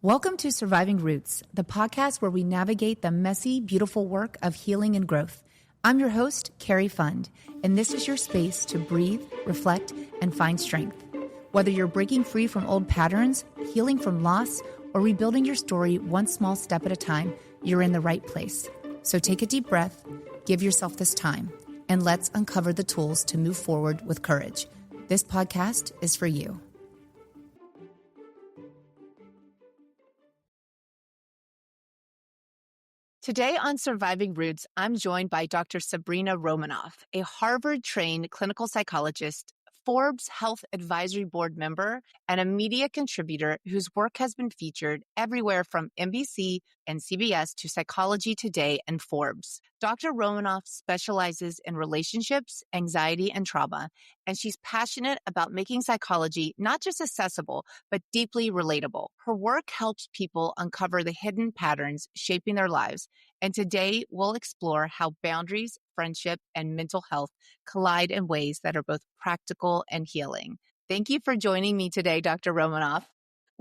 Welcome to Surviving Roots, the podcast where we navigate the messy, beautiful work of healing and growth. I'm your host, Cari Fund, and this is your space to breathe, reflect, and find strength. Whether you're breaking free from old patterns, healing from loss, or rebuilding your story one small step at a time, you're in the right place. So take a deep breath, give yourself this time, and let's uncover the tools to move forward with courage. This podcast is for you. Today on Surviving Roots, I'm joined by Dr. Sabrina Romanoff, a Harvard-trained clinical psychologist, Forbes Health Advisory Board member, and a media contributor whose work has been featured everywhere from NBC and CBS to Psychology Today and Forbes. Dr. Romanoff specializes in relationships, anxiety, and trauma, and she's passionate about making psychology not just accessible, but deeply relatable. Her work helps people uncover the hidden patterns shaping their lives, and today we'll explore how boundaries, friendship, and mental health collide in ways that are both practical and healing. Thank you for joining me today, Dr. Romanoff.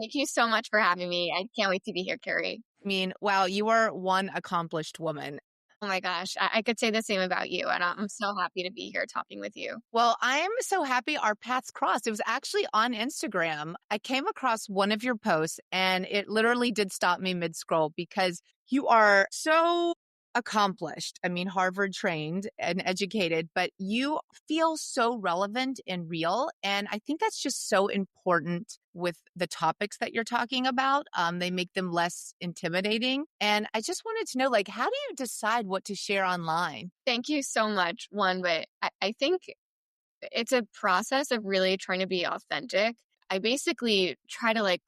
Thank you so much for having me. I can't wait to be here, Cari. I mean, wow, you are one accomplished woman. Oh my gosh, I could say the same about you, and I'm so happy to be here talking with you. Well, I'm so happy our paths crossed. It was actually on Instagram. I came across one of your posts, and it literally did stop me mid-scroll because you are so accomplished. I mean, Harvard trained and educated, but you feel so relevant and real. And I think that's just so important with the topics that you're talking about. They make them less intimidating. And I just wanted to know, how do you decide what to share online? Thank you so much, but I think it's a process of really trying to be authentic. I basically try to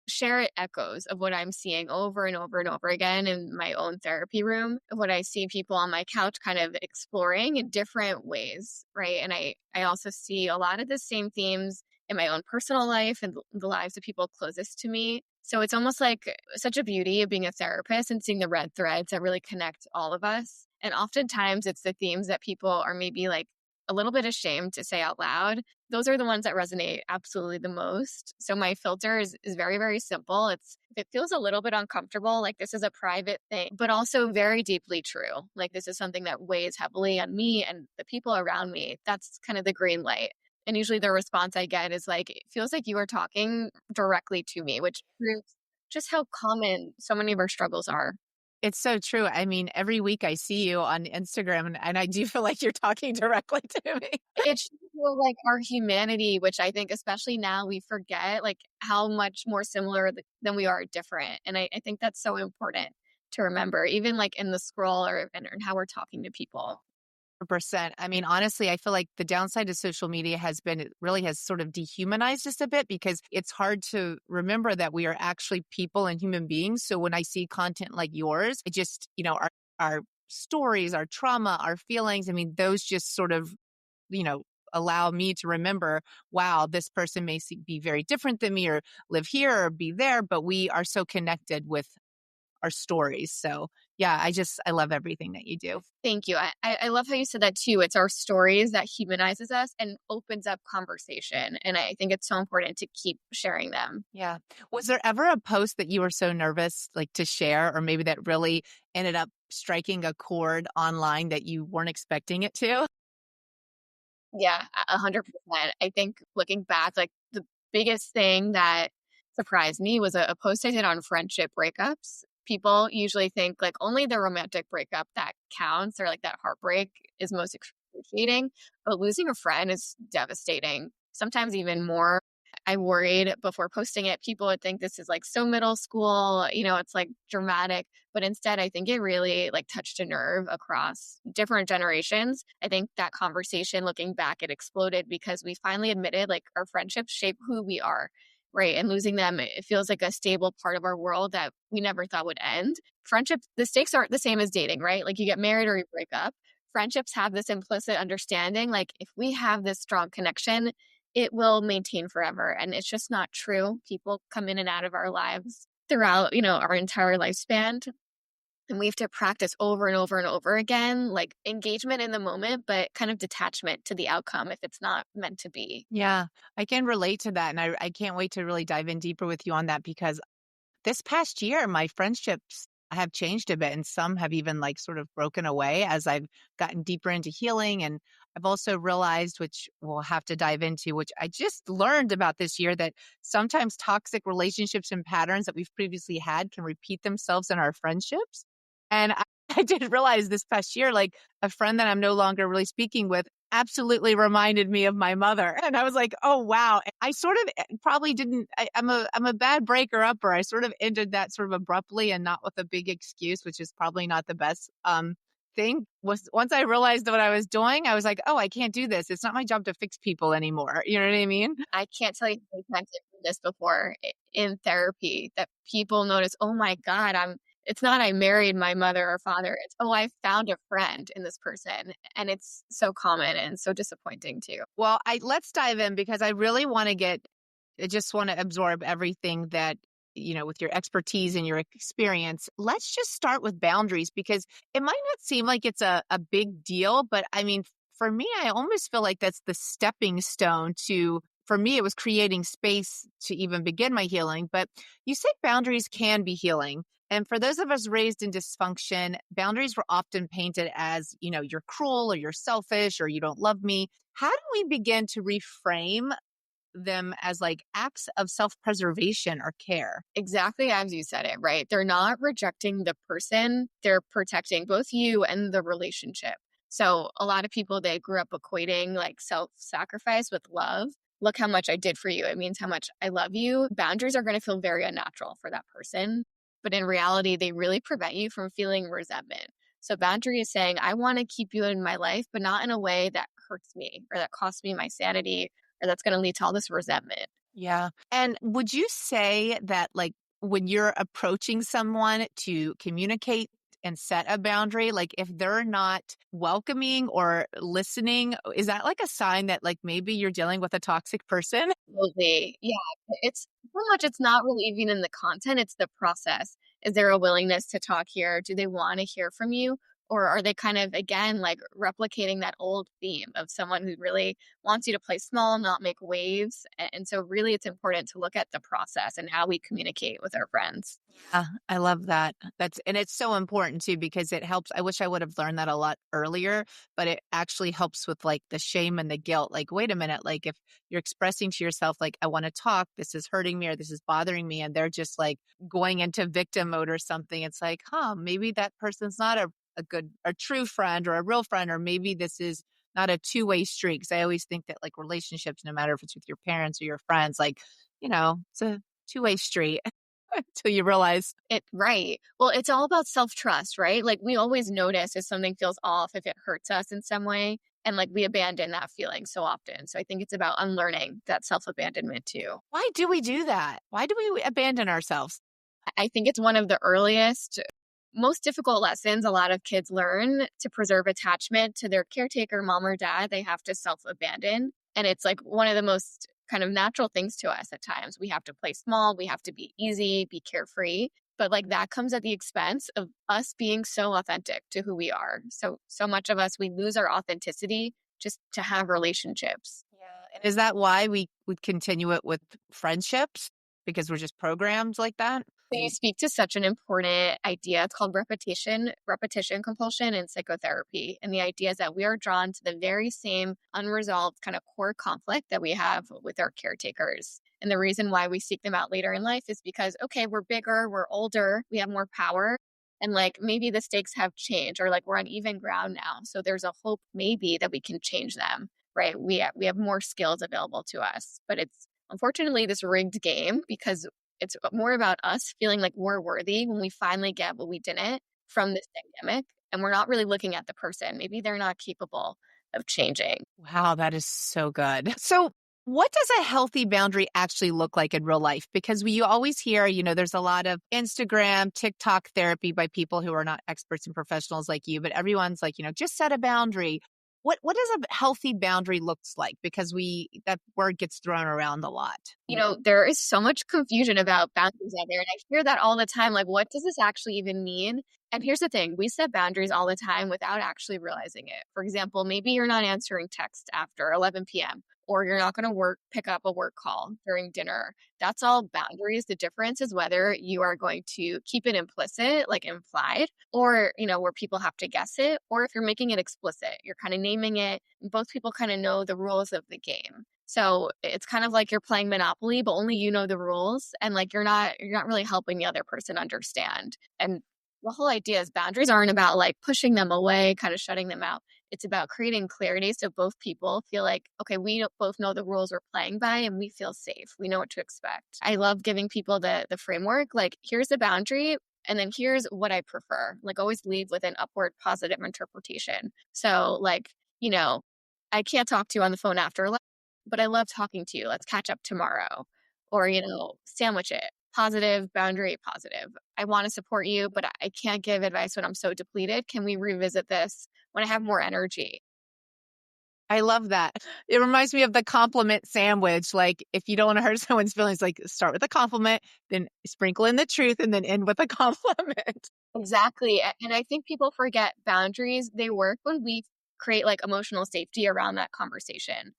share echoes of what I'm seeing over and over and over again in my own therapy room, what I see people on my couch kind of exploring in different ways, right? And I also see a lot of the same themes in my own personal life and the lives of people closest to me. So it's almost like such a beauty of being a therapist and seeing the red threads that really connect all of us. And oftentimes it's the themes that people are maybe a little bit ashamed to say out loud. Those are the ones that resonate absolutely the most. So my filter is very, very simple. If it feels a little bit uncomfortable, like this is a private thing, but also very deeply true. Like this is something that weighs heavily on me and the people around me. That's kind of the green light. And usually the response I get is it feels like you are talking directly to me, which proves just how common so many of our struggles are. It's so true. I mean, every week I see you on Instagram and I do feel like you're talking directly to me. It should feel like our humanity, which I think especially now we forget how much more similar than we are different. And I think that's so important to remember, even in the scroll and how we're talking to people. 100%. I mean, honestly, I feel like the downside of social media it really has sort of dehumanized us a bit because it's hard to remember that we are actually people and human beings. So when I see content like yours, it just, our stories, our trauma, our feelings, I mean, those just sort of, allow me to remember, wow, this person may be very different than me or live here or be there, but we are so connected with our stories. So yeah, I love everything that you do. Thank you. I love how you said that too. It's our stories that humanizes us and opens up conversation. And I think it's so important to keep sharing them. Yeah. Was there ever a post that you were so nervous to share, or maybe that really ended up striking a chord online that you weren't expecting it to? Yeah, 100%. I think looking back, the biggest thing that surprised me was a post I did on friendship breakups. People usually think only the romantic breakup that counts or that heartbreak is most excruciating, but losing a friend is devastating, sometimes even more. I worried before posting it, people would think this is so middle school, it's dramatic, but instead I think it really touched a nerve across different generations. I think that conversation, looking back, it exploded because we finally admitted our friendships shape who we are. Right. And losing them, it feels like a stable part of our world that we never thought would end. Friendships, the stakes aren't the same as dating, right? You get married or you break up. Friendships have this implicit understanding, if we have this strong connection, it will maintain forever. And it's just not true. People come in and out of our lives throughout, our entire lifespan. And we have to practice over and over and over again, engagement in the moment, but kind of detachment to the outcome if it's not meant to be. Yeah, I can relate to that. And I can't wait to really dive in deeper with you on that because This past year, my friendships have changed a bit, and some have even like sort of broken away as I've gotten deeper into healing. And I've also realized, which we'll have to dive into, which I just learned about this year, that sometimes toxic relationships and patterns that we've previously had can repeat themselves in our friendships. And I did realize this past year, like a friend that I'm no longer really speaking with absolutely reminded me of my mother. And I was like, oh, wow. I sort of probably didn't, I'm a bad breaker upper. I sort of ended that sort of abruptly and not with a big excuse, which is probably not the best thing. Was once I realized what I was doing, I was like, oh, I can't do this. It's not my job to fix people anymore. You know what I mean? I can't tell you how many times I've heard this before in therapy that people notice, oh my God, it's not I married my mother or father. It's, oh, I found a friend in this person. And it's so common and so disappointing too. Well, let's dive in because I really want to I just want to absorb everything that, with your expertise and your experience. Let's just start with boundaries because it might not seem like it's a big deal, but I mean, for me, I almost feel like that's the stepping stone for me, it was creating space to even begin my healing. But you say boundaries can be healing. And for those of us raised in dysfunction, boundaries were often painted as, you're cruel or you're selfish or you don't love me. How do we begin to reframe them as like acts of self-preservation or care? Exactly as you said it, right? They're not rejecting the person, they're protecting both you and the relationship. So a lot of people, they grew up equating like self-sacrifice with love. Look how much I did for you. It means how much I love you. Boundaries are going to feel very unnatural for that person. But in reality, they really prevent you from feeling resentment. So boundary is saying, I want to keep you in my life, but not in a way that hurts me or that costs me my sanity or that's going to lead to all this resentment. Yeah. And would you say that like when you're approaching someone to communicate and set a boundary, like if they're not welcoming or listening, is that like a sign that like maybe you're dealing with a toxic person? Absolutely. Yeah. It's so much, it's not really even in the content, it's the process. Is there a willingness to talk here? Do they want to hear from you? Or are they kind of, again, like replicating that old theme of someone who really wants you to play small, not make waves? And so, really, it's important to look at the process and how we communicate with our friends. I love that. And it's so important too because it helps. I wish I would have learned that a lot earlier, but it actually helps with like the shame and the guilt. Like, wait a minute, like if you're expressing to yourself, like, I want to talk, this is hurting me or this is bothering me, and they're just like going into victim mode or something, it's like, maybe that person's not a true friend or a real friend, or maybe this is not a two-way street. Cause I always think that like relationships, no matter if it's with your parents or your friends, like, it's a two-way street. Until you realize. Right. Well, it's all about self-trust, right? Like we always notice if something feels off, if it hurts us in some way, and like we abandon that feeling so often. So I think it's about unlearning that self-abandonment too. Why do we do that? Why do we abandon ourselves? I think it's one of the earliest, most difficult lessons a lot of kids learn to preserve attachment to their caretaker, mom or dad. They have to self-abandon. And it's like one of the most kind of natural things to us at times. We have to play small, we have to be easy, be carefree. But like that comes at the expense of us being so authentic to who we are. So much of us, we lose our authenticity just to have relationships. Yeah. And is that why we would continue it with friendships? Because we're just programmed like that? So you speak to such an important idea. It's called repetition compulsion in psychotherapy. And the idea is that we are drawn to the very same unresolved kind of core conflict that we have with our caretakers. And the reason why we seek them out later in life is because, okay, we're bigger, we're older, we have more power. And like maybe the stakes have changed or like we're on even ground now. So there's a hope maybe that we can change them, right? We have more skills available to us. But it's unfortunately this rigged game because it's more about us feeling like we're worthy when we finally get what we didn't from this dynamic. And we're not really looking at the person. Maybe they're not capable of changing. Wow, that is so good. So, what does a healthy boundary actually look like in real life? Because you always hear, there's a lot of Instagram, TikTok therapy by people who are not experts and professionals like you, but everyone's like, just set a boundary. What does a healthy boundary looks like? Because that word gets thrown around a lot. There is so much confusion about boundaries out there. And I hear that all the time. Like, what does this actually even mean? And here's the thing, we set boundaries all the time without actually realizing it. For example, maybe you're not answering text after 11 p.m., or you're not going to pick up a work call during dinner. That's all boundaries. The difference is whether you are going to keep it implicit, like implied, or, where people have to guess it, or if you're making it explicit, you're kind of naming it. Both people kind of know the rules of the game. So it's kind of like you're playing Monopoly, but only you know the rules, and like you're not really helping the other person understand. And the whole idea is boundaries aren't about like pushing them away, kind of shutting them out. It's about creating clarity so both people feel like, okay, we both know the rules we're playing by and we feel safe. We know what to expect. I love giving people the framework, like here's the boundary and then here's what I prefer. Like always leave with an upward positive interpretation. So like, I can't talk to you on the phone after, but I love talking to you. Let's catch up tomorrow. Or, sandwich it. Positive, boundary, positive. I want to support you, but I can't give advice when I'm so depleted. Can we revisit this when I have more energy? I love that. It reminds me of the compliment sandwich. Like if you don't want to hurt someone's feelings, like start with a compliment, then sprinkle in the truth, and then end with a compliment. Exactly. And I think people forget boundaries. They work when we create like emotional safety around that conversation.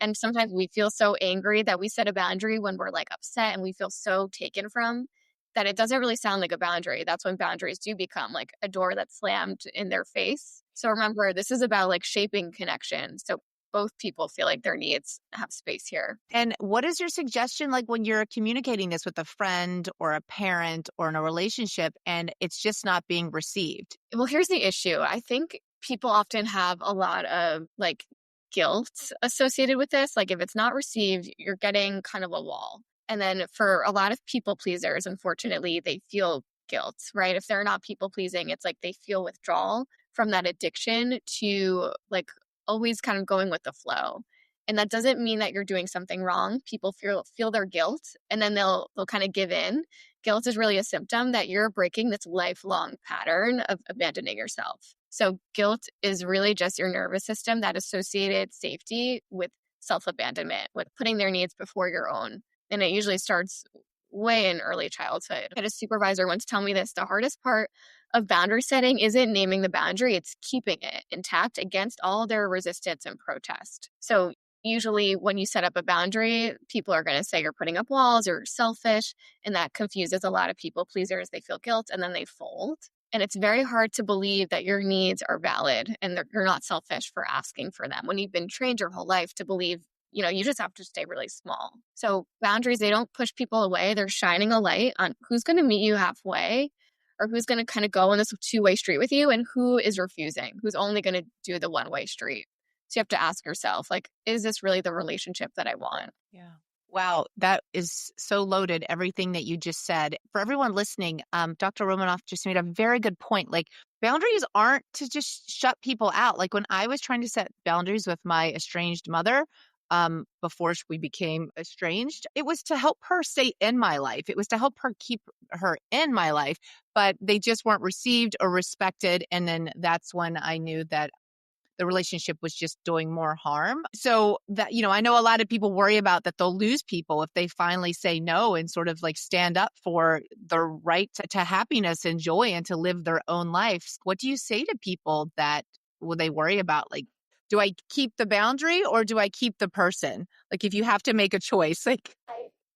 And sometimes we feel so angry that we set a boundary when we're like upset and we feel so taken from that it doesn't really sound like a boundary. That's when boundaries do become like a door that's slammed in their face. So remember, this is about like shaping connection. So both people feel like their needs have space here. And what is your suggestion like when you're communicating this with a friend or a parent or in a relationship and it's just not being received? Well, here's the issue. I think people often have a lot of like guilt associated with this. Like if it's not received, you're getting kind of a wall. And then for a lot of people pleasers, unfortunately, they feel guilt, right? If they're not people pleasing, it's like they feel withdrawal from that addiction to like always kind of going with the flow. And that doesn't mean that you're doing something wrong. People feel their guilt and then they'll kind of give in. Guilt is really a symptom that you're breaking this lifelong pattern of abandoning yourself. So guilt is really just your nervous system that associated safety with self-abandonment, with putting their needs before your own. And it usually starts way in early childhood. I had a supervisor once tell me this, the hardest part of boundary setting isn't naming the boundary, it's keeping it intact against all their resistance and protest. So usually when you set up a boundary, people are going to say you're putting up walls or selfish, and that confuses a lot of people pleasers. They feel guilt and then they fold. And it's very hard to believe that your needs are valid and you're not selfish for asking for them when you've been trained your whole life to believe, you just have to stay really small. So boundaries, they don't push people away. They're shining a light on who's going to meet you halfway or who's going to kind of go on this two-way street with you and who is refusing, who's only going to do the one-way street. So you have to ask yourself, like, is this really the relationship that I want? Yeah. Wow, that is so loaded, everything that you just said. For everyone listening, Dr. Romanoff just made a very good point. Like, boundaries aren't to just shut people out. Like, when I was trying to set boundaries with my estranged mother, before we became estranged, it was to help her stay in my life. It was to help her keep her in my life, but they just weren't received or respected. And then that's when I knew that the relationship was just doing more harm. So that, I know a lot of people worry about that they'll lose people if they finally say no and sort of like stand up for the right to happiness and joy and to live their own lives. What do you say to people that will they worry about? Like, do I keep the boundary or do I keep the person? Like, if you have to make a choice, like,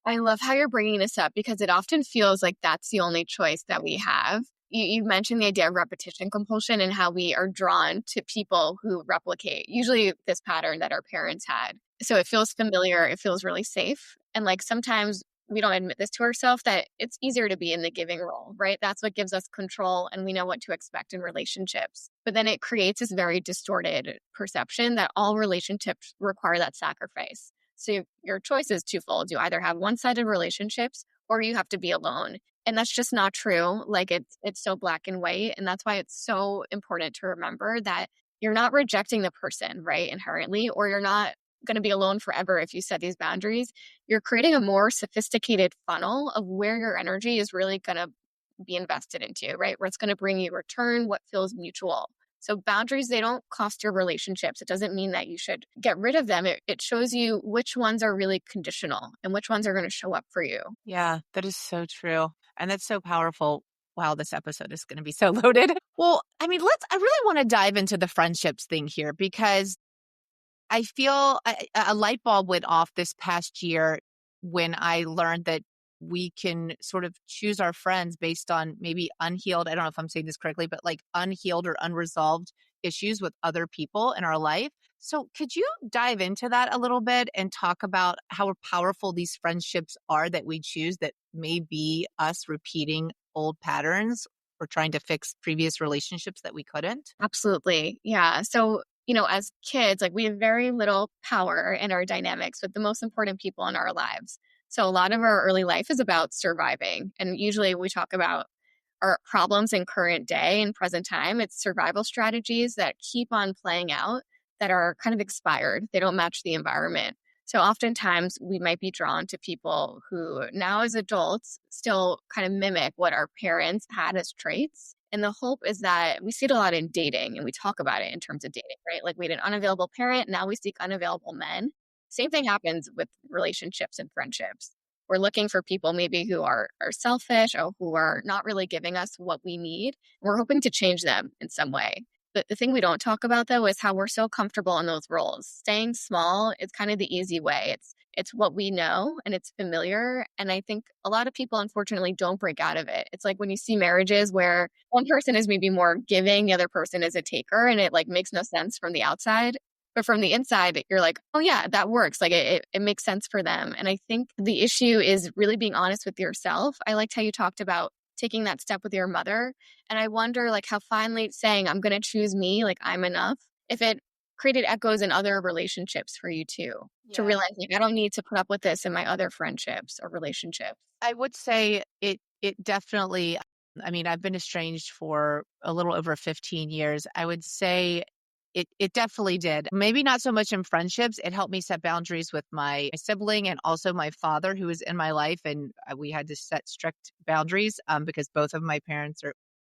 I love how you're bringing this up because it often feels like that's the only choice that we have. You mentioned the idea of repetition compulsion and how we are drawn to people who replicate, usually this pattern that our parents had. So it feels familiar. It feels really safe. And like sometimes we don't admit this to ourselves that it's easier to be in the giving role, right? That's what gives us control and we know what to expect in relationships. But then it creates this very distorted perception that all relationships require that sacrifice. So your choice is twofold. You either have one-sided relationships or you have to be alone. And that's just not true. Like it's so black and white. And that's why it's so important to remember that you're not rejecting the person, right, inherently, or you're not going to be alone forever if you set these boundaries. You're creating a more sophisticated funnel of where your energy is really going to be invested into, right? Where it's going to bring you return, what feels mutual. So boundaries, they don't cost your relationships. It doesn't mean that you should get rid of them. It shows you which ones are really conditional and which ones are going to show up for you. Yeah, that is so true. And that's so powerful. Wow, this episode is going to be so loaded. Well, I mean, I really want to dive into the friendships thing here because I feel a light bulb went off this past year when I learned that we can sort of choose our friends based on maybe unhealed, I don't know if I'm saying this correctly, but like unhealed or unresolved issues with other people in our life. So could you dive into that a little bit and talk about how powerful these friendships are that we choose that may be us repeating old patterns or trying to fix previous relationships that we couldn't? Absolutely. Yeah. So, as kids, like we have very little power in our dynamics with the most important people in our lives. So, a lot of our early life is about surviving. And usually we talk about our problems in current day and present time. It's survival strategies that keep on playing out that are kind of expired. They don't match the environment. So oftentimes we might be drawn to people who now as adults still kind of mimic what our parents had as traits. And the hope is that we see it a lot in dating and we talk about it in terms of dating, right? Like we had an unavailable parent, now we seek unavailable men. Same thing happens with relationships and friendships. We're looking for people maybe who are selfish or who are not really giving us what we need. We're hoping to change them in some way. But the thing we don't talk about though is how we're so comfortable in those roles. Staying small is kind of the easy way. It's what we know and it's familiar. And I think a lot of people unfortunately don't break out of it. It's like when you see marriages where one person is maybe more giving, the other person is a taker, and it like makes no sense from the outside. But from the inside, you're like, oh yeah, that works. Like it makes sense for them. And I think the issue is really being honest with yourself. I liked how you talked about taking that step with your mother. And I wonder like how finally saying, I'm going to choose me, like I'm enough, if it created echoes in other relationships for you too, to realize like, I don't need to put up with this in my other friendships or relationships. I would say it definitely, I mean, I've been estranged for a little over 15 years. I would say it definitely did. Maybe not so much in friendships. It helped me set boundaries with my sibling and also my father who was in my life. And we had to set strict boundaries because both of my parents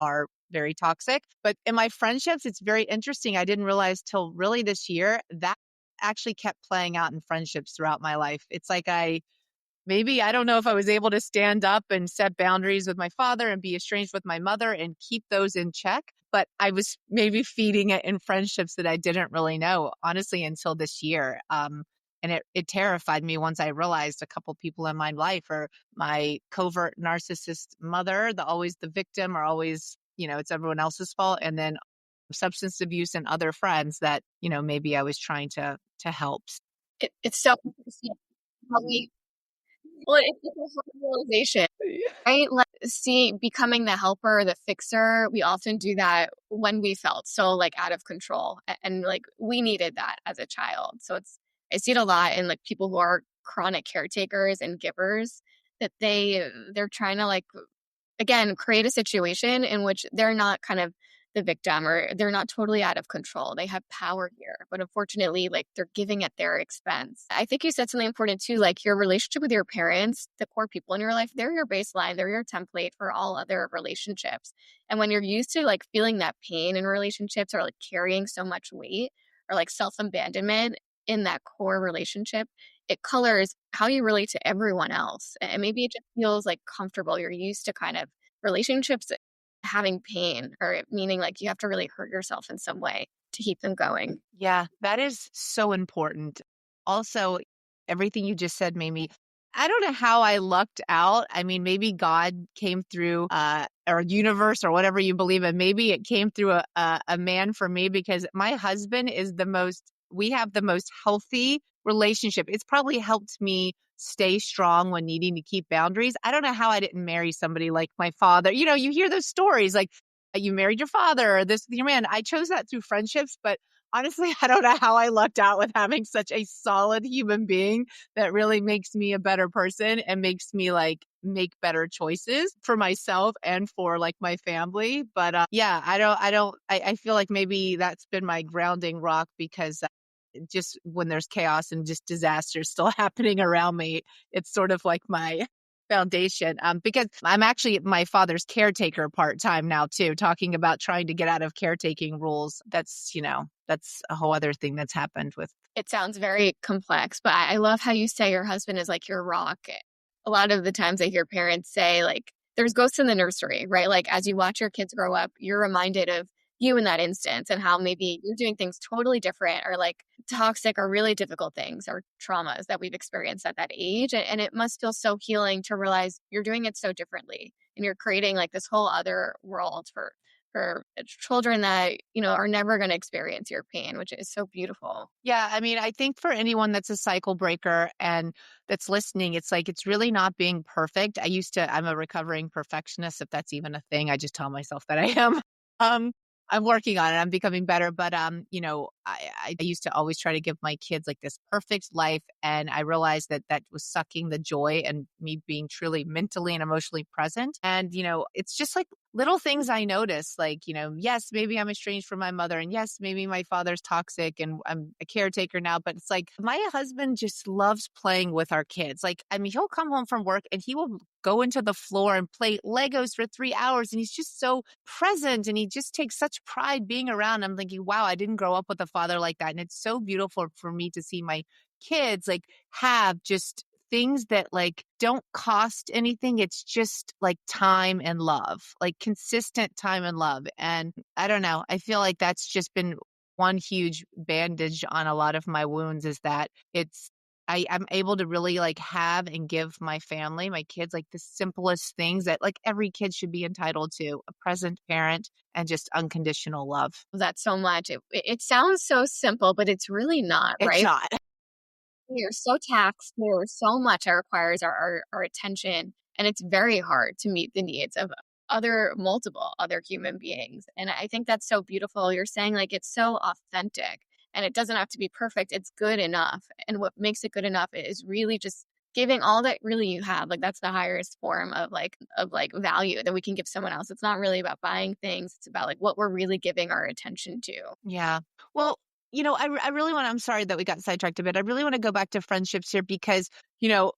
are very toxic. But in my friendships, it's very interesting. I didn't realize till really this year that actually kept playing out in friendships throughout my life. It's like maybe I don't know if I was able to stand up and set boundaries with my father and be estranged with my mother and keep those in check. But I was maybe feeding it in friendships that I didn't really know, honestly, until this year. And it terrified me once I realized a couple people in my life are my covert narcissist mother, always the victim, or always, it's everyone else's fault. And then substance abuse and other friends that, maybe I was trying to help. It's so interesting how it's a hard realization. Right? Like, becoming the helper, the fixer, we often do that when we felt so like out of control. And like we needed that as a child. So I see it a lot in like people who are chronic caretakers and givers that they're trying to like, again, create a situation in which they're not kind of the victim or they're not totally out of control. They have power here, but unfortunately, like they're giving at their expense. I think you said something important too, like your relationship with your parents, the core people in your life, they're your baseline, they're your template for all other relationships. And when you're used to like feeling that pain in relationships or like carrying so much weight or like self-abandonment in that core relationship, it colors how you relate to everyone else. And maybe it just feels like comfortable. You're used to kind of relationships having pain or meaning like you have to really hurt yourself in some way to keep them going. Yeah, that is so important. Also, everything you just said made me, I don't know how I lucked out. I mean, maybe God came through, or universe or whatever you believe in. Maybe it came through a man for me because my husband is we have the most healthy relationship. It's probably helped me stay strong when needing to keep boundaries. I don't know how I didn't marry somebody like my father. You hear those stories like you married your father or this with your man. I chose that through friendships, but honestly, I don't know how I lucked out with having such a solid human being that really makes me a better person and makes me like make better choices for myself and for like my family. But yeah, I feel like maybe that's been my grounding rock because just when there's chaos and just disasters still happening around me, it's sort of like my foundation. Because I'm actually my father's caretaker part-time now too, talking about trying to get out of caretaking rules. That's a whole other thing that's happened with. It sounds very complex, but I love how you say your husband is like your rock. A lot of the times I hear parents say, like, there's ghosts in the nursery, right? Like, as you watch your kids grow up, you're reminded of you in that instance and how maybe you're doing things totally different or like toxic or really difficult things or traumas that we've experienced at that age. And it must feel so healing to realize you're doing it so differently and you're creating like this whole other world for children that, are never going to experience your pain, which is so beautiful. Yeah, I mean, I think for anyone that's a cycle breaker and that's listening, it's like it's really not being perfect. I'm a recovering perfectionist, if that's even a thing. I just tell myself that I am. Um, I'm working on it. I'm becoming better. But I used to always try to give my kids like this perfect life. And I realized that that was sucking the joy and me being truly mentally and emotionally present. And, it's just like little things I notice, like, yes, maybe I'm estranged from my mother. And yes, maybe my father's toxic and I'm a caretaker now. But it's like my husband just loves playing with our kids. Like, I mean, he'll come home from work and he will go into the floor and play Legos for 3 hours. And he's just so present and he just takes such pride being around. I'm thinking, wow, I didn't grow up with a father like that. And it's so beautiful for me to see my kids like have just things that like don't cost anything. It's just like time and love, like consistent time and love. And I don't know, I feel like that's just been one huge bandage on a lot of my wounds is that I'm able to really like have and give my family, my kids, like the simplest things that like every kid should be entitled to, a present parent and just unconditional love. That so much. It sounds so simple, but it's really not, It's right? not. We are so taxed. There's so much that requires our attention. And it's very hard to meet the needs of multiple other human beings. And I think that's so beautiful. You're saying like it's so authentic and it doesn't have to be perfect. It's good enough. And what makes it good enough is really just giving all that really you have. Like that's the highest form of value that we can give someone else. It's not really about buying things. It's about like what we're really giving our attention to. Yeah. Well, I really want to, I'm sorry that we got sidetracked a bit. I really want to go back to friendships here because,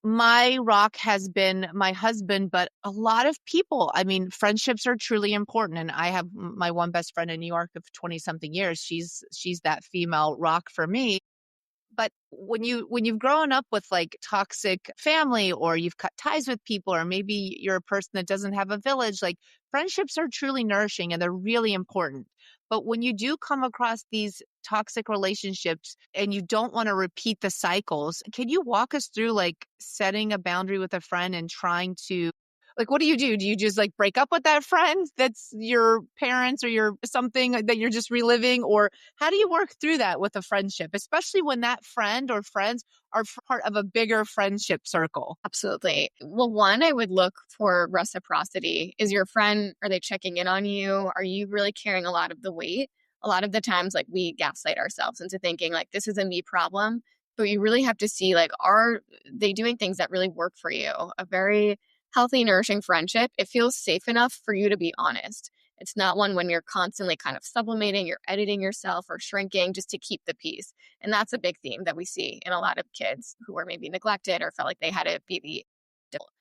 my rock has been my husband, but a lot of people, I mean, friendships are truly important. And I have my one best friend in New York of 20 something years. She's that female rock for me. But when you've grown up with like toxic family or you've cut ties with people or maybe you're a person that doesn't have a village, like friendships are truly nourishing and they're really important. But when you do come across these toxic relationships and you don't want to repeat the cycles, can you walk us through like setting a boundary with a friend and trying to like what do you do? Do you just like break up with that friend that's your parents or your something that you're just reliving? Or how do you work through that with a friendship, especially when that friend or friends are part of a bigger friendship circle? Absolutely. Well, one, I would look for reciprocity. Is your friend, are they checking in on you? Are you really carrying a lot of the weight? A lot of the times, like we gaslight ourselves into thinking like this is a me problem. But you really have to see like, are they doing things that really work for you? A very healthy, nourishing friendship, it feels safe enough for you to be honest. It's not one when you're constantly kind of sublimating, you're editing yourself or shrinking just to keep the peace. And that's a big theme that we see in a lot of kids who are maybe neglected or felt like they had to be the adult.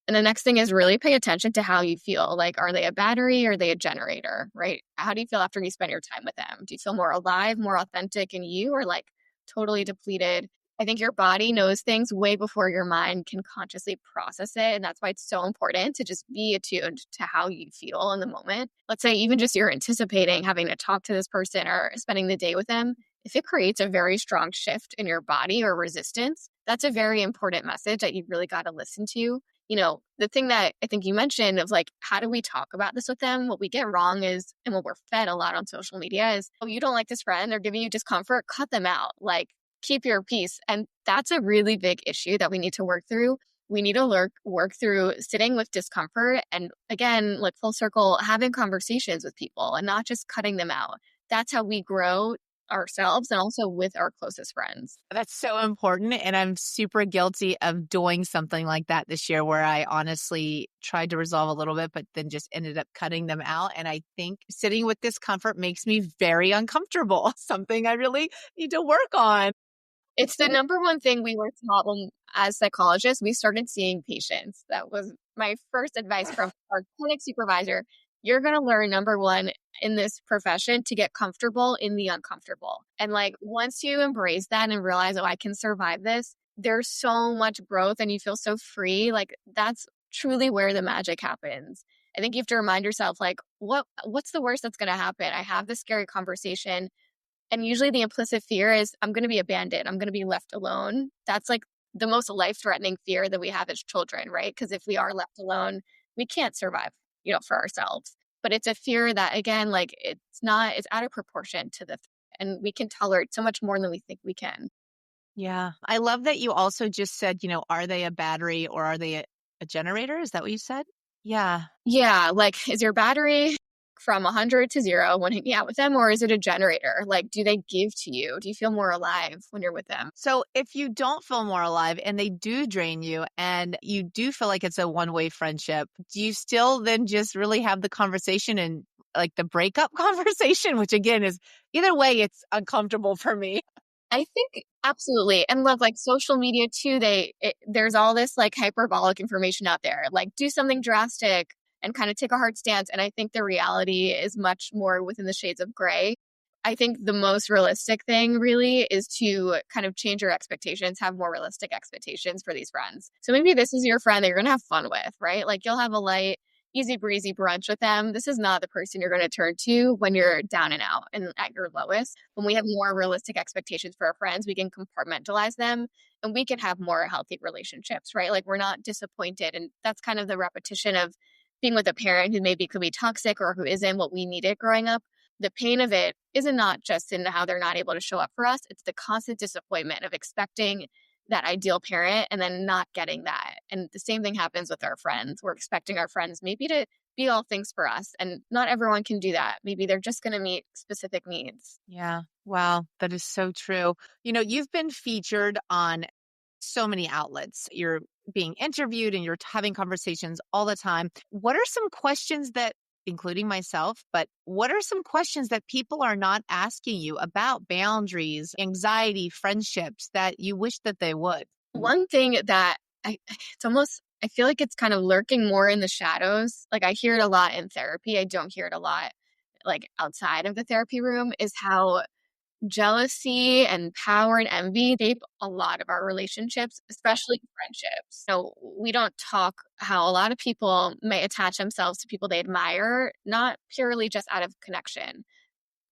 And the next thing is really pay attention to how you feel. Like, are they a battery or are they a generator, right? How do you feel after you spend your time with them? Do you feel more alive, more authentic in you, or like totally depleted? I think your body knows things way before your mind can consciously process it. And that's why it's so important to just be attuned to how you feel in the moment. Let's say even just you're anticipating having to talk to this person or spending the day with them. If it creates a very strong shift in your body or resistance, that's a very important message that you've really got to listen to. The thing that I think you mentioned of like, how do we talk about this with them? What we get wrong is, and what we're fed a lot on social media is, oh, you don't like this friend, they're giving you discomfort, cut them out. Like, keep your peace. And that's a really big issue that we need to work through. We need to work through sitting with discomfort and again, like full circle, having conversations with people and not just cutting them out. That's how we grow ourselves and also with our closest friends. That's so important. And I'm super guilty of doing something like that this year where I honestly tried to resolve a little bit, but then just ended up cutting them out. And I think sitting with discomfort makes me very uncomfortable, something I really need to work on. It's the number one thing we were taught when, as psychologists, we started seeing patients. That was my first advice from our clinic supervisor. You're going to learn, number one, in this profession to get comfortable in the uncomfortable. And like, once you embrace that and realize, oh, I can survive this, there's so much growth and you feel so free. Like, that's truly where the magic happens. I think you have to remind yourself, like, what's the worst that's going to happen? I have this scary conversation. And usually the implicit fear is I'm going to be abandoned. I'm going to be left alone. That's like the most life-threatening fear that we have as children, right? Because if we are left alone, we can't survive, for ourselves. But it's a fear that, again, like it's out of proportion to and we can tolerate so much more than we think we can. Yeah. I love that you also just said, are they a battery or are they a generator? Is that what you said? Yeah. Yeah. Like, is your battery from 100 to 0 when hanging out with them, or is it a generator? Like, do they give to you? Do you feel more alive when you're with them? So if you don't feel more alive and they do drain you and you do feel like it's a one-way friendship, do you still then just really have the conversation and like the breakup conversation, which again is either way, it's uncomfortable for me. I think absolutely. And look, like social media too, there's all this like hyperbolic information out there, like do something drastic and kind of take a hard stance. And I think the reality is much more within the shades of gray. I think the most realistic thing really is to kind of change your expectations, have more realistic expectations for these friends. So maybe this is your friend that you're going to have fun with, right? Like you'll have a light, easy breezy brunch with them. This is not the person you're going to turn to when you're down and out and at your lowest. When we have more realistic expectations for our friends, we can compartmentalize them and we can have more healthy relationships, right? Like we're not disappointed. And that's kind of the repetition of being with a parent who maybe could be toxic or who isn't what we needed growing up. The pain of it isn't not just in how they're not able to show up for us. It's the constant disappointment of expecting that ideal parent and then not getting that. And the same thing happens with our friends. We're expecting our friends maybe to be all things for us. And not everyone can do that. Maybe they're just going to meet specific needs. Yeah. Wow. That is so true. You've been featured on so many outlets. You're being interviewed and you're having conversations all the time. What are some questions that, including myself, but what are some questions that people are not asking you about boundaries, anxiety, friendships that you wish that they would? One thing that I feel like it's kind of lurking more in the shadows. Like I hear it a lot in therapy. I don't hear it a lot like outside of the therapy room is how jealousy and power and envy shape a lot of our relationships, especially friendships. So we don't talk how a lot of people may attach themselves to people they admire, not purely just out of connection.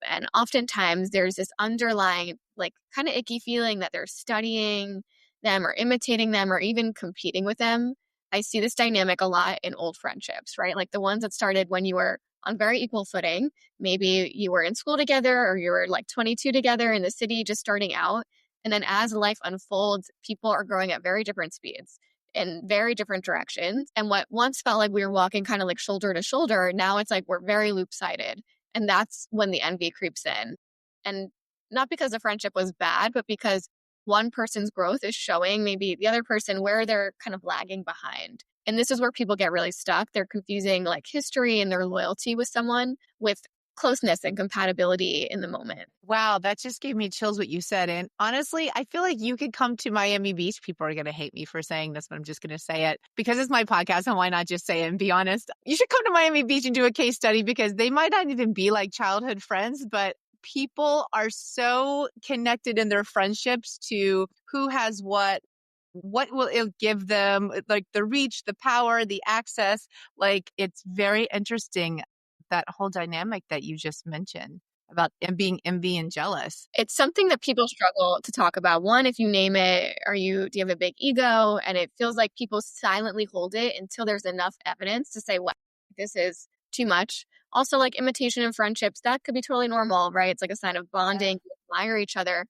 And oftentimes there's this underlying, like, kind of icky feeling that they're studying them or imitating them or even competing with them. I see this dynamic a lot in old friendships, right? Like the ones that started when you were on very equal footing. Maybe you were in school together or you were like 22 together in the city just starting out. And then as life unfolds, people are growing at very different speeds in very different directions. And what once felt like we were walking kind of like shoulder to shoulder, now it's like we're very loop sided. And that's when the envy creeps in. And not because the friendship was bad, but because one person's growth is showing maybe the other person where they're kind of lagging behind. And this is where people get really stuck. They're confusing like history and their loyalty with someone with closeness and compatibility in the moment. Wow, that just gave me chills what you said. And honestly, I feel like you could come to Miami Beach. People are going to hate me for saying this, but I'm just going to say it because it's my podcast. And why not just say it and be honest? You should come to Miami Beach and do a case study because they might not even be like childhood friends, but people are so connected in their friendships to who has what will it give them, like the reach, the power, the access. Like it's very interesting, that whole dynamic that you just mentioned about being envy and jealous. It's something that people struggle to talk about. One, if you name it, do you have a big ego? And it feels like people silently hold it until there's enough evidence to say, wow, this is too much. Also, like imitation in friendships, that could be totally normal, right? It's like a sign of bonding, you admire each other.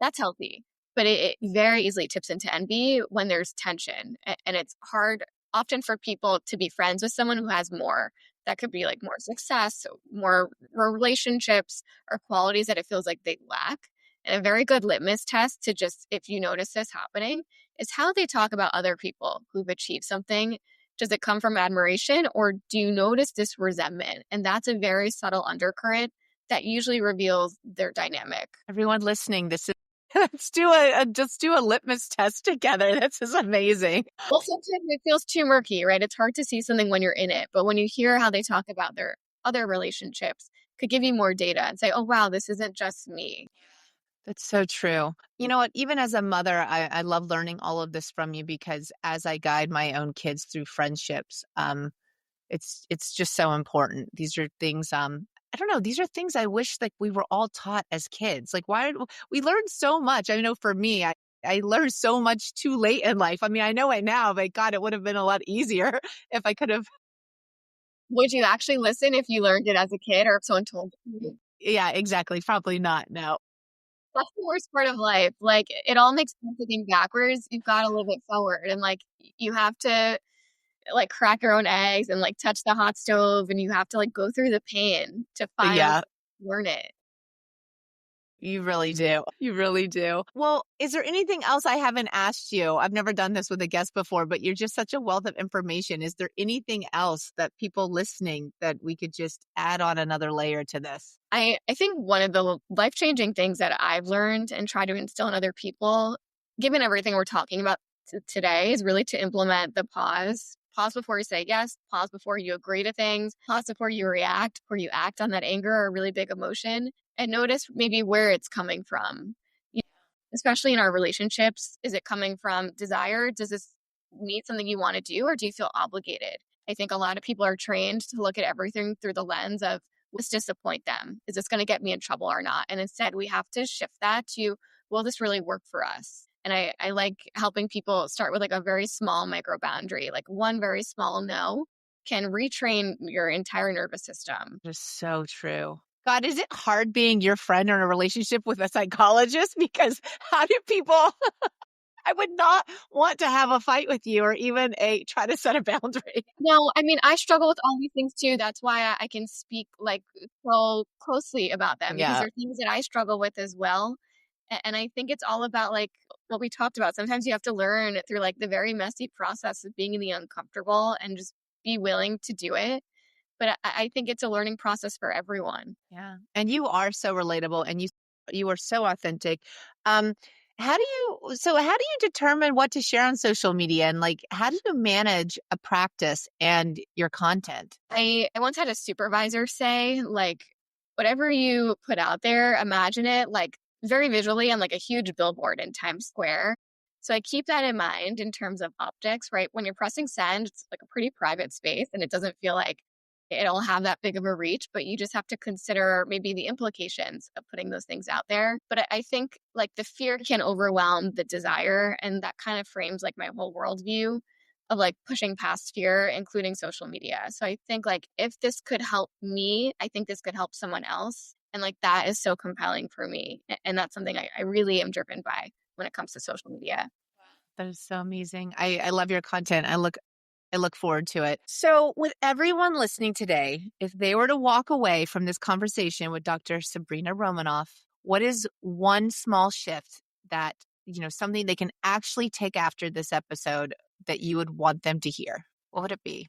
That's healthy. But it very easily tips into envy when there's tension. And it's hard often for people to be friends with someone who has more. That could be like more success, more relationships, or qualities that it feels like they lack. And a very good litmus test to just, if you notice this happening, is how they talk about other people who've achieved something. Does it come from admiration or do you notice this resentment? And that's a very subtle undercurrent that usually reveals their dynamic. Everyone listening, this is Let's do just do a litmus test together. This is amazing. Well, sometimes it feels too murky, right? It's hard to see something when you're in it, but when you hear how they talk about their other relationships, could give you more data and say, oh, wow, this isn't just me. That's so true. You know what? Even as a mother, I love learning all of this from you because as I guide my own kids through friendships, it's just so important. These are things, I don't know, these are things I wish like we were all taught as kids. Like we learned so much. I know for me, I learned so much too late in life. I mean, I know it now, but God, it would have been a lot easier if I could have. Would you actually listen if you learned it as a kid or if someone told you? Yeah, exactly. Probably not. No. That's the worst part of life. Like, it all makes sense looking backwards. You've got to live it forward. And like, you have to like crack your own eggs and like touch the hot stove and you have to like go through the pain to finally Yeah. learn it. You really do. You really do. Well, is there anything else I haven't asked you? I've never done this with a guest before, but you're just such a wealth of information. Is there anything else that people listening that we could just add on another layer to this? I think one of the life-changing things that I've learned and try to instill in other people, given everything we're talking about today, is really to implement the pause. Pause before you say yes, pause before you agree to things, pause before you react, before you act on that anger or really big emotion, and notice maybe where it's coming from. You know, especially in our relationships, is it coming from desire? Does this need something you want to do, or do you feel obligated? I think a lot of people are trained to look at everything through the lens of, will this disappoint them? Is this going to get me in trouble or not? And instead, we have to shift that to, will this really work for us? And I like helping people start with like a very small micro boundary, like one very small no can retrain your entire nervous system. Just so true. God, is it hard being your friend or in a relationship with a psychologist? Because how do people, I would not want to have a fight with you or even try to set a boundary. No, I mean, I struggle with all these things too. That's why I can speak like so closely about them because Yeah. they're things that I struggle with as well. And I think it's all about like what we talked about. Sometimes you have to learn through like the very messy process of being in the uncomfortable and just be willing to do it. But I think it's a learning process for everyone. Yeah. And you are so relatable and you are so authentic. Um, how do you determine what to share on social media and like how do you manage a practice and your content? I once had a supervisor say, like, whatever you put out there, imagine it like very visually on like a huge billboard in Times Square. So I keep that in mind in terms of optics, right? When you're pressing send, it's like a pretty private space and it doesn't feel like it'll have that big of a reach, but you just have to consider maybe the implications of putting those things out there. But I think like the fear can overwhelm the desire, and that kind of frames like my whole worldview of like pushing past fear, including social media. So I think like if this could help me, I think this could help someone else. And like that is so compelling for me. And that's something I really am driven by when it comes to social media. That is so amazing. I love your content. I look forward to it. So, with everyone listening today, if they were to walk away from this conversation with Dr. Sabrina Romanoff, what is one small shift that, something they can actually take after this episode that you would want them to hear? What would it be?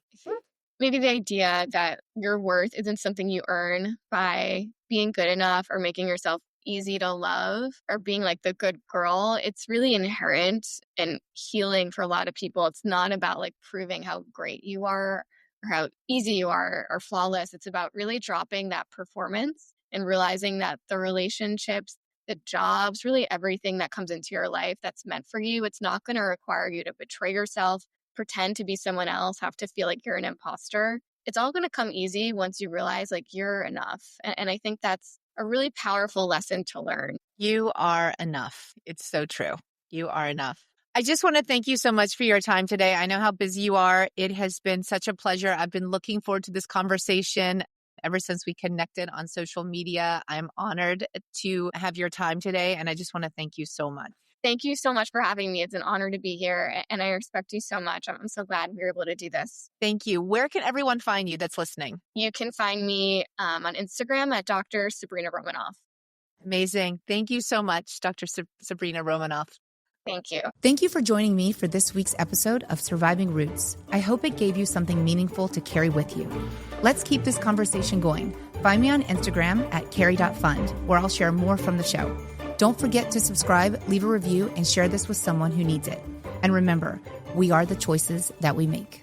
Maybe the idea that your worth isn't something you earn by being good enough or making yourself easy to love or being like the good girl. It's really inherent and healing for a lot of people. It's not about like proving how great you are or how easy you are or flawless. It's about really dropping that performance and realizing that the relationships, the jobs, really everything that comes into your life that's meant for you, it's not going to require you to betray yourself, pretend to be someone else, have to feel like you're an imposter. It's all going to come easy once you realize like you're enough. And I think that's a really powerful lesson to learn. You are enough. It's so true. You are enough. I just want to thank you so much for your time today. I know how busy you are. It has been such a pleasure. I've been looking forward to this conversation ever since we connected on social media. I'm honored to have your time today, and I just want to thank you so much. Thank you so much for having me. It's an honor to be here, and I respect you so much. I'm so glad we were able to do this. Thank you. Where can everyone find you that's listening? You can find me on Instagram at Dr. Sabrina Romanoff. Amazing. Thank you so much, Dr. Sabrina Romanoff. Thank you. Thank you for joining me for this week's episode of Surviving Roots. I hope it gave you something meaningful to carry with you. Let's keep this conversation going. Find me on Instagram at cari.fund, where I'll share more from the show. Don't forget to subscribe, leave a review, and share this with someone who needs it. And remember, we are the choices that we make.